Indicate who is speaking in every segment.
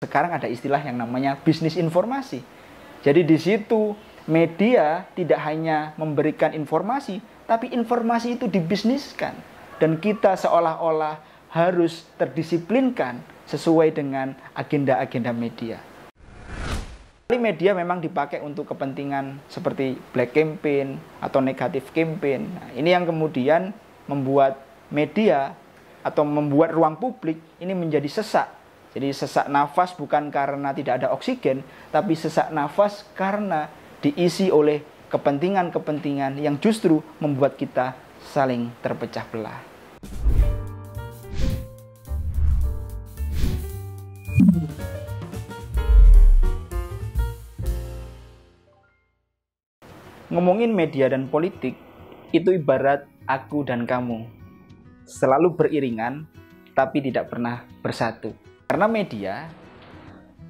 Speaker 1: sekarang ada istilah yang namanya bisnis informasi. Jadi di situ media tidak hanya memberikan informasi, tapi informasi itu dibisniskan. Dan kita seolah-olah harus terdisiplinkan sesuai dengan agenda-agenda media. Media memang dipakai untuk kepentingan seperti black campaign atau negatif campaign. Nah, ini yang kemudian membuat media atau membuat ruang publik ini menjadi sesak. Jadi sesak nafas bukan karena tidak ada oksigen, tapi sesak nafas karena diisi oleh kepentingan-kepentingan yang justru membuat kita saling terpecah belah. Ngomongin media dan politik, itu ibarat aku dan kamu. Selalu beriringan, tapi tidak pernah bersatu. Karena media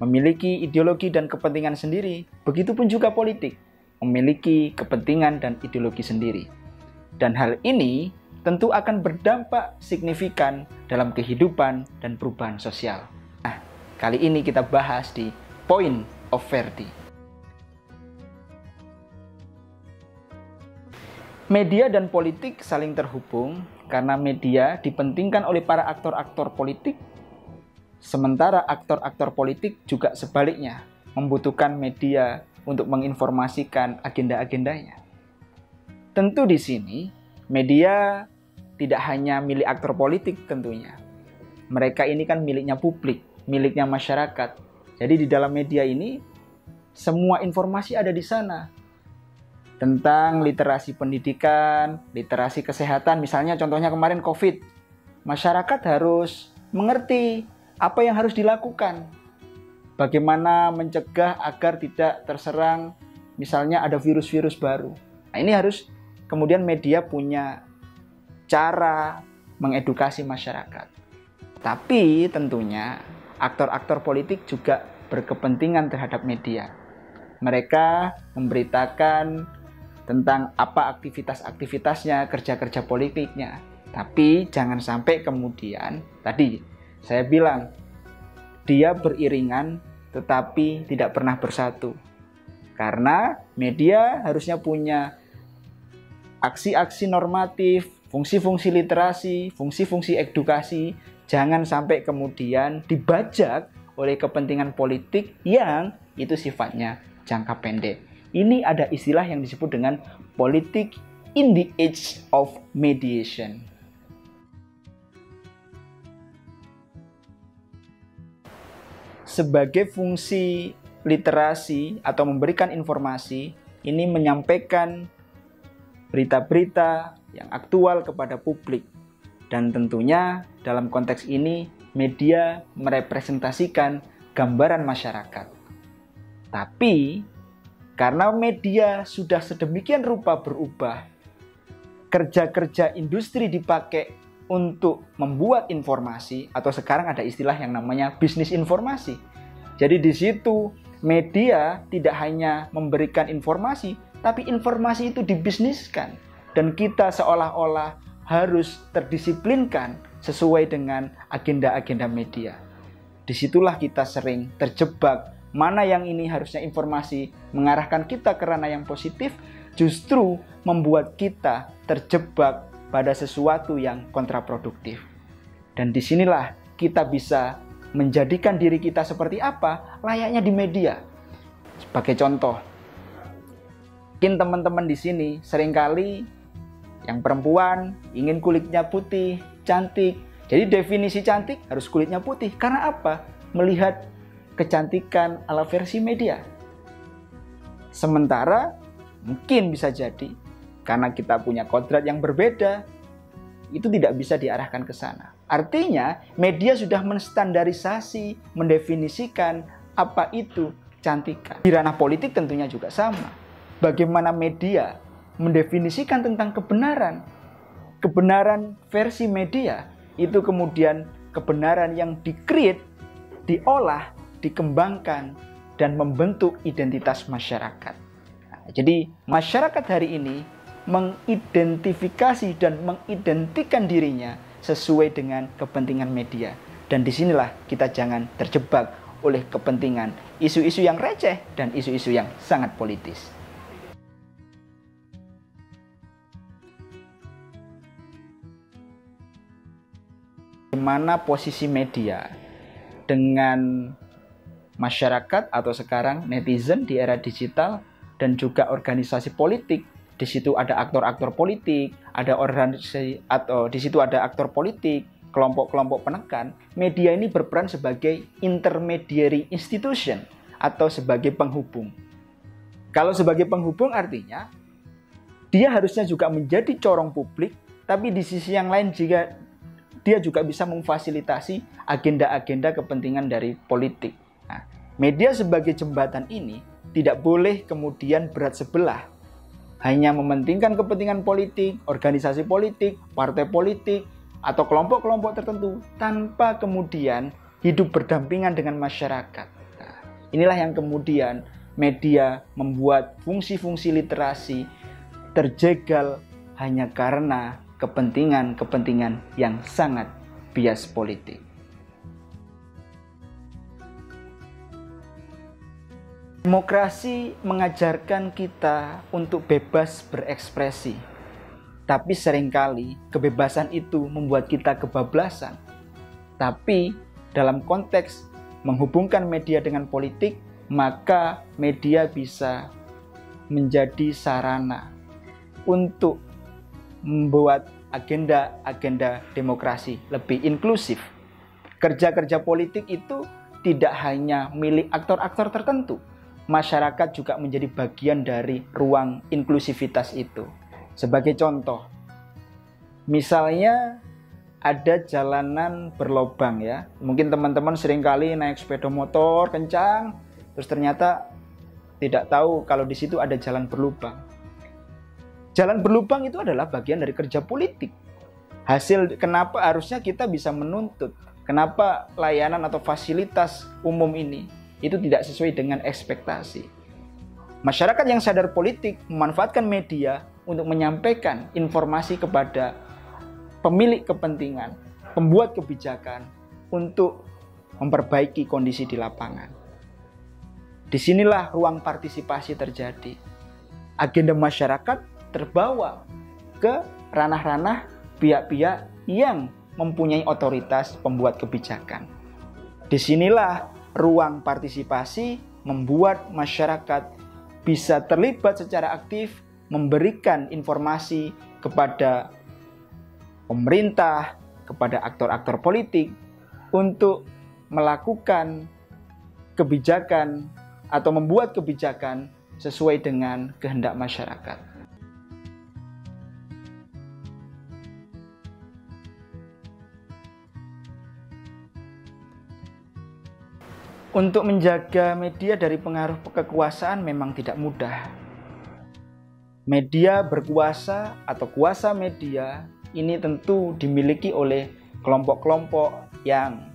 Speaker 1: memiliki ideologi dan kepentingan sendiri, begitupun juga politik memiliki kepentingan dan ideologi sendiri. Dan hal ini tentu akan berdampak signifikan dalam kehidupan dan perubahan sosial. Nah, kali ini kita bahas di Point of Verdi. Media dan politik saling terhubung karena media dipentingkan oleh para aktor-aktor politik, sementara aktor-aktor politik juga sebaliknya membutuhkan media untuk menginformasikan agenda-agendanya. Tentu di sini media tidak hanya milik aktor politik tentunya. Mereka ini kan miliknya publik, miliknya masyarakat. Jadi di dalam media ini semua informasi ada di sana. Tentang literasi pendidikan, literasi kesehatan, misalnya contohnya kemarin COVID. Masyarakat harus mengerti apa yang harus dilakukan. Bagaimana mencegah agar tidak terserang, misalnya ada virus-virus baru. Nah, ini harus kemudian media punya cara mengedukasi masyarakat. Tapi tentunya aktor-aktor politik juga berkepentingan terhadap media. Mereka memberitakan tentang apa aktivitas-aktivitasnya, kerja-kerja politiknya. Tapi jangan sampai kemudian, tadi saya bilang, dia beriringan tetapi tidak pernah bersatu. Karena media harusnya punya aksi-aksi normatif, fungsi-fungsi literasi, fungsi-fungsi edukasi. Jangan sampai kemudian dibajak oleh kepentingan politik yang itu sifatnya jangka pendek. Ini ada istilah yang disebut dengan politik in the age of mediation. Sebagai fungsi literasi atau memberikan informasi, ini menyampaikan berita-berita yang aktual kepada publik. Dan tentunya dalam konteks ini media merepresentasikan gambaran masyarakat. Tapi karena media sudah sedemikian rupa berubah, kerja-kerja industri dipakai untuk membuat informasi, atau sekarang ada istilah yang namanya bisnis informasi. Jadi di situ media tidak hanya memberikan informasi, tapi informasi itu dibisniskan. Dan kita seolah-olah harus terdisiplinkan sesuai dengan agenda-agenda media. Disitulah kita sering terjebak. Mana yang ini harusnya informasi mengarahkan kita ke ranah yang positif, justru membuat kita terjebak pada sesuatu yang kontraproduktif. Dan disinilah kita bisa menjadikan diri kita seperti apa layaknya di media. Sebagai contoh, mungkin teman-teman di sini seringkali yang perempuan ingin kulitnya putih, cantik. Jadi definisi cantik harus kulitnya putih. Karena apa? Melihat kecantikan ala versi media. Sementara mungkin bisa jadi karena kita punya kodrat yang berbeda, itu tidak bisa diarahkan ke sana. Artinya media sudah menstandarisasi, mendefinisikan apa itu kecantikan. Di ranah politik tentunya juga sama. Bagaimana media mendefinisikan tentang kebenaran. Kebenaran versi media itu kemudian kebenaran yang di-create, diolah, dikembangkan, dan membentuk identitas masyarakat. Nah, jadi masyarakat hari ini mengidentifikasi dan mengidentikan dirinya sesuai dengan kepentingan media. Dan disinilah kita jangan terjebak oleh kepentingan isu-isu yang receh dan isu-isu yang sangat politis. Bagaimana posisi media dengan masyarakat atau sekarang netizen di era digital dan juga organisasi politik. Di situ ada aktor-aktor politik, ada organisasi atau di situ ada aktor politik, kelompok-kelompok penekan. Media ini berperan sebagai intermediary institution atau sebagai penghubung. Kalau sebagai penghubung artinya dia harusnya juga menjadi corong publik, tapi di sisi yang lain jika dia juga bisa memfasilitasi agenda-agenda kepentingan dari politik. Nah, media sebagai jembatan ini tidak boleh kemudian berat sebelah, hanya mementingkan kepentingan politik, organisasi politik, partai politik, atau kelompok-kelompok tertentu tanpa kemudian hidup berdampingan dengan masyarakat. Nah, inilah yang kemudian media membuat fungsi-fungsi literasi terjegal hanya karena kepentingan-kepentingan yang sangat bias politik. Demokrasi mengajarkan kita untuk bebas berekspresi, tapi seringkali kebebasan itu membuat kita kebablasan. Tapi dalam konteks menghubungkan media dengan politik, maka media bisa menjadi sarana untuk membuat agenda-agenda demokrasi lebih inklusif. Kerja-kerja politik itu tidak hanya milik aktor-aktor tertentu. Masyarakat juga menjadi bagian dari ruang inklusivitas itu. Sebagai contoh, misalnya ada jalanan berlobang ya. Mungkin teman-teman seringkali naik sepeda motor kencang, terus ternyata tidak tahu kalau di situ ada jalan berlubang. Jalan berlubang itu adalah bagian dari kerja politik. Hasil kenapa harusnya kita bisa menuntut, kenapa layanan atau fasilitas umum ini itu tidak sesuai dengan ekspektasi. Masyarakat yang sadar politik memanfaatkan media untuk menyampaikan informasi kepada pemilik kepentingan, pembuat kebijakan untuk memperbaiki kondisi di lapangan. Disinilah ruang partisipasi terjadi. Agenda masyarakat terbawa ke ranah-ranah pihak-pihak yang mempunyai otoritas pembuat kebijakan. Disinilah ruang partisipasi membuat masyarakat bisa terlibat secara aktif, memberikan informasi kepada pemerintah, kepada aktor-aktor politik untuk melakukan kebijakan atau membuat kebijakan sesuai dengan kehendak masyarakat. Untuk menjaga media dari pengaruh kekuasaan memang tidak mudah. Media berkuasa atau kuasa media ini tentu dimiliki oleh kelompok-kelompok yang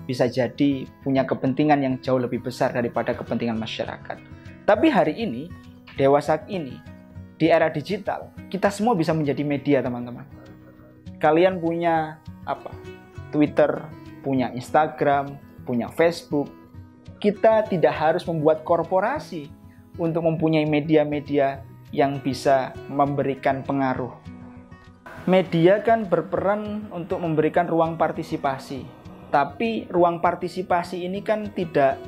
Speaker 1: bisa jadi punya kepentingan yang jauh lebih besar daripada kepentingan masyarakat. Tapi hari ini, dewasa ini, di era digital, kita semua bisa menjadi media, teman-teman. Kalian punya Twitter, punya Instagram, punya Facebook. Kita tidak harus membuat korporasi untuk mempunyai media-media yang bisa memberikan pengaruh. Media kan berperan untuk memberikan ruang partisipasi. Tapi ruang partisipasi ini kan tidak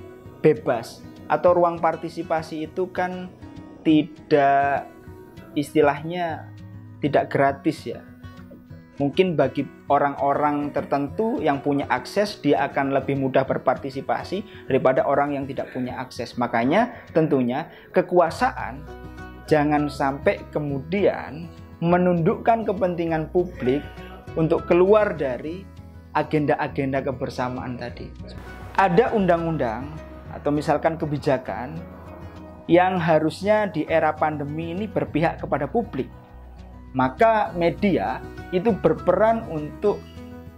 Speaker 1: bebas. Atau ruang partisipasi itu kan tidak, istilahnya tidak gratis ya. Mungkin bagi orang-orang tertentu yang punya akses, dia akan lebih mudah berpartisipasi daripada orang yang tidak punya akses. Makanya tentunya kekuasaan jangan sampai kemudian menundukkan kepentingan publik untuk keluar dari agenda-agenda kebersamaan tadi. Ada undang-undang atau misalkan kebijakan yang harusnya di era pandemi ini berpihak kepada publik. Maka media itu berperan untuk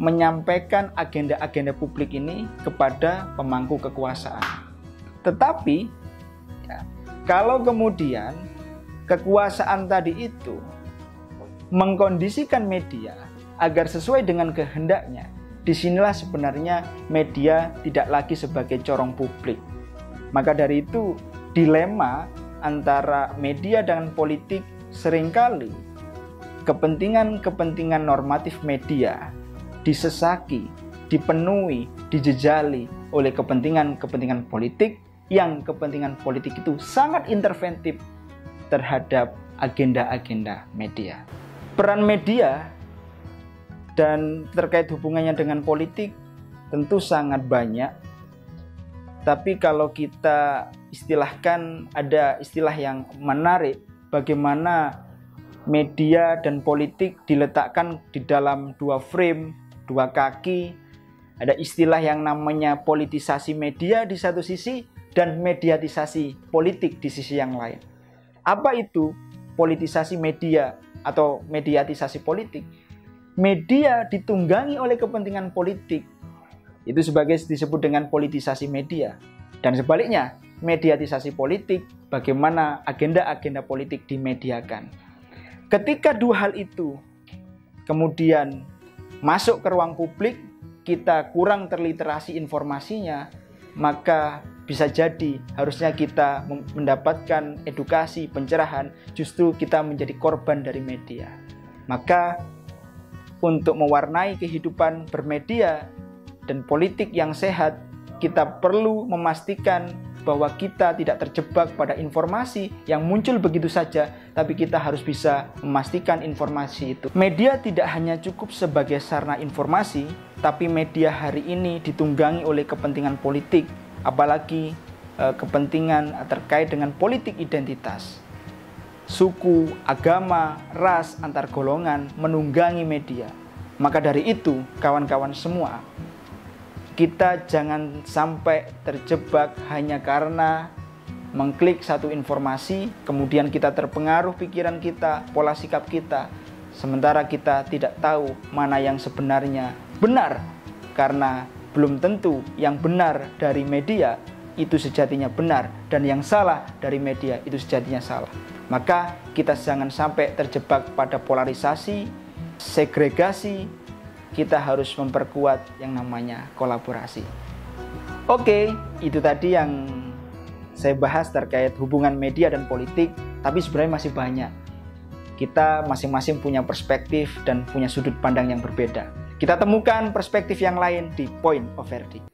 Speaker 1: menyampaikan agenda-agenda publik ini kepada pemangku kekuasaan. Tetapi kalau kemudian kekuasaan tadi itu mengkondisikan media agar sesuai dengan kehendaknya, disinilah sebenarnya media tidak lagi sebagai corong publik. Maka dari itu, dilema antara media dengan politik seringkali kepentingan-kepentingan normatif media disesaki, dipenuhi, dijejali oleh kepentingan-kepentingan politik, yang kepentingan politik itu sangat interventif terhadap agenda-agenda media. Peran media dan terkait hubungannya dengan politik tentu sangat banyak. Tapi kalau kita istilahkan, ada istilah yang menarik, bagaimana media dan politik diletakkan di dalam dua frame, dua kaki. Ada istilah yang namanya politisasi media di satu sisi dan mediatisasi politik di sisi yang lain. Apa itu politisasi media atau mediatisasi politik? Media ditunggangi oleh kepentingan politik, itu sebagai disebut dengan politisasi media. Dan sebaliknya, mediatisasi politik, bagaimana agenda-agenda politik dimediakan. Ketika dua hal itu kemudian masuk ke ruang publik, kita kurang terliterasi informasinya, maka bisa jadi harusnya kita mendapatkan edukasi, pencerahan, justru kita menjadi korban dari media. Maka untuk mewarnai kehidupan bermedia dan politik yang sehat, kita perlu memastikan bahwa kita tidak terjebak pada informasi yang muncul begitu saja, tapi kita harus bisa memastikan informasi itu. Media tidak hanya cukup sebagai sarana informasi, tapi media hari ini ditunggangi oleh kepentingan politik, apalagi kepentingan terkait dengan politik identitas. Suku, agama, ras, antar golongan menunggangi media. Maka dari itu, kawan-kawan semua, kita jangan sampai terjebak hanya karena mengklik satu informasi, kemudian kita terpengaruh pikiran kita, pola sikap kita, sementara kita tidak tahu mana yang sebenarnya benar, karena belum tentu yang benar dari media itu sejatinya benar, dan yang salah dari media itu sejatinya salah. Maka kita jangan sampai terjebak pada polarisasi, segregasi. Kita harus memperkuat yang namanya kolaborasi. Oke, itu tadi yang saya bahas terkait hubungan media dan politik, tapi sebenarnya masih banyak. Kita masing-masing punya perspektif dan punya sudut pandang yang berbeda. Kita temukan perspektif yang lain di Point of Verdict.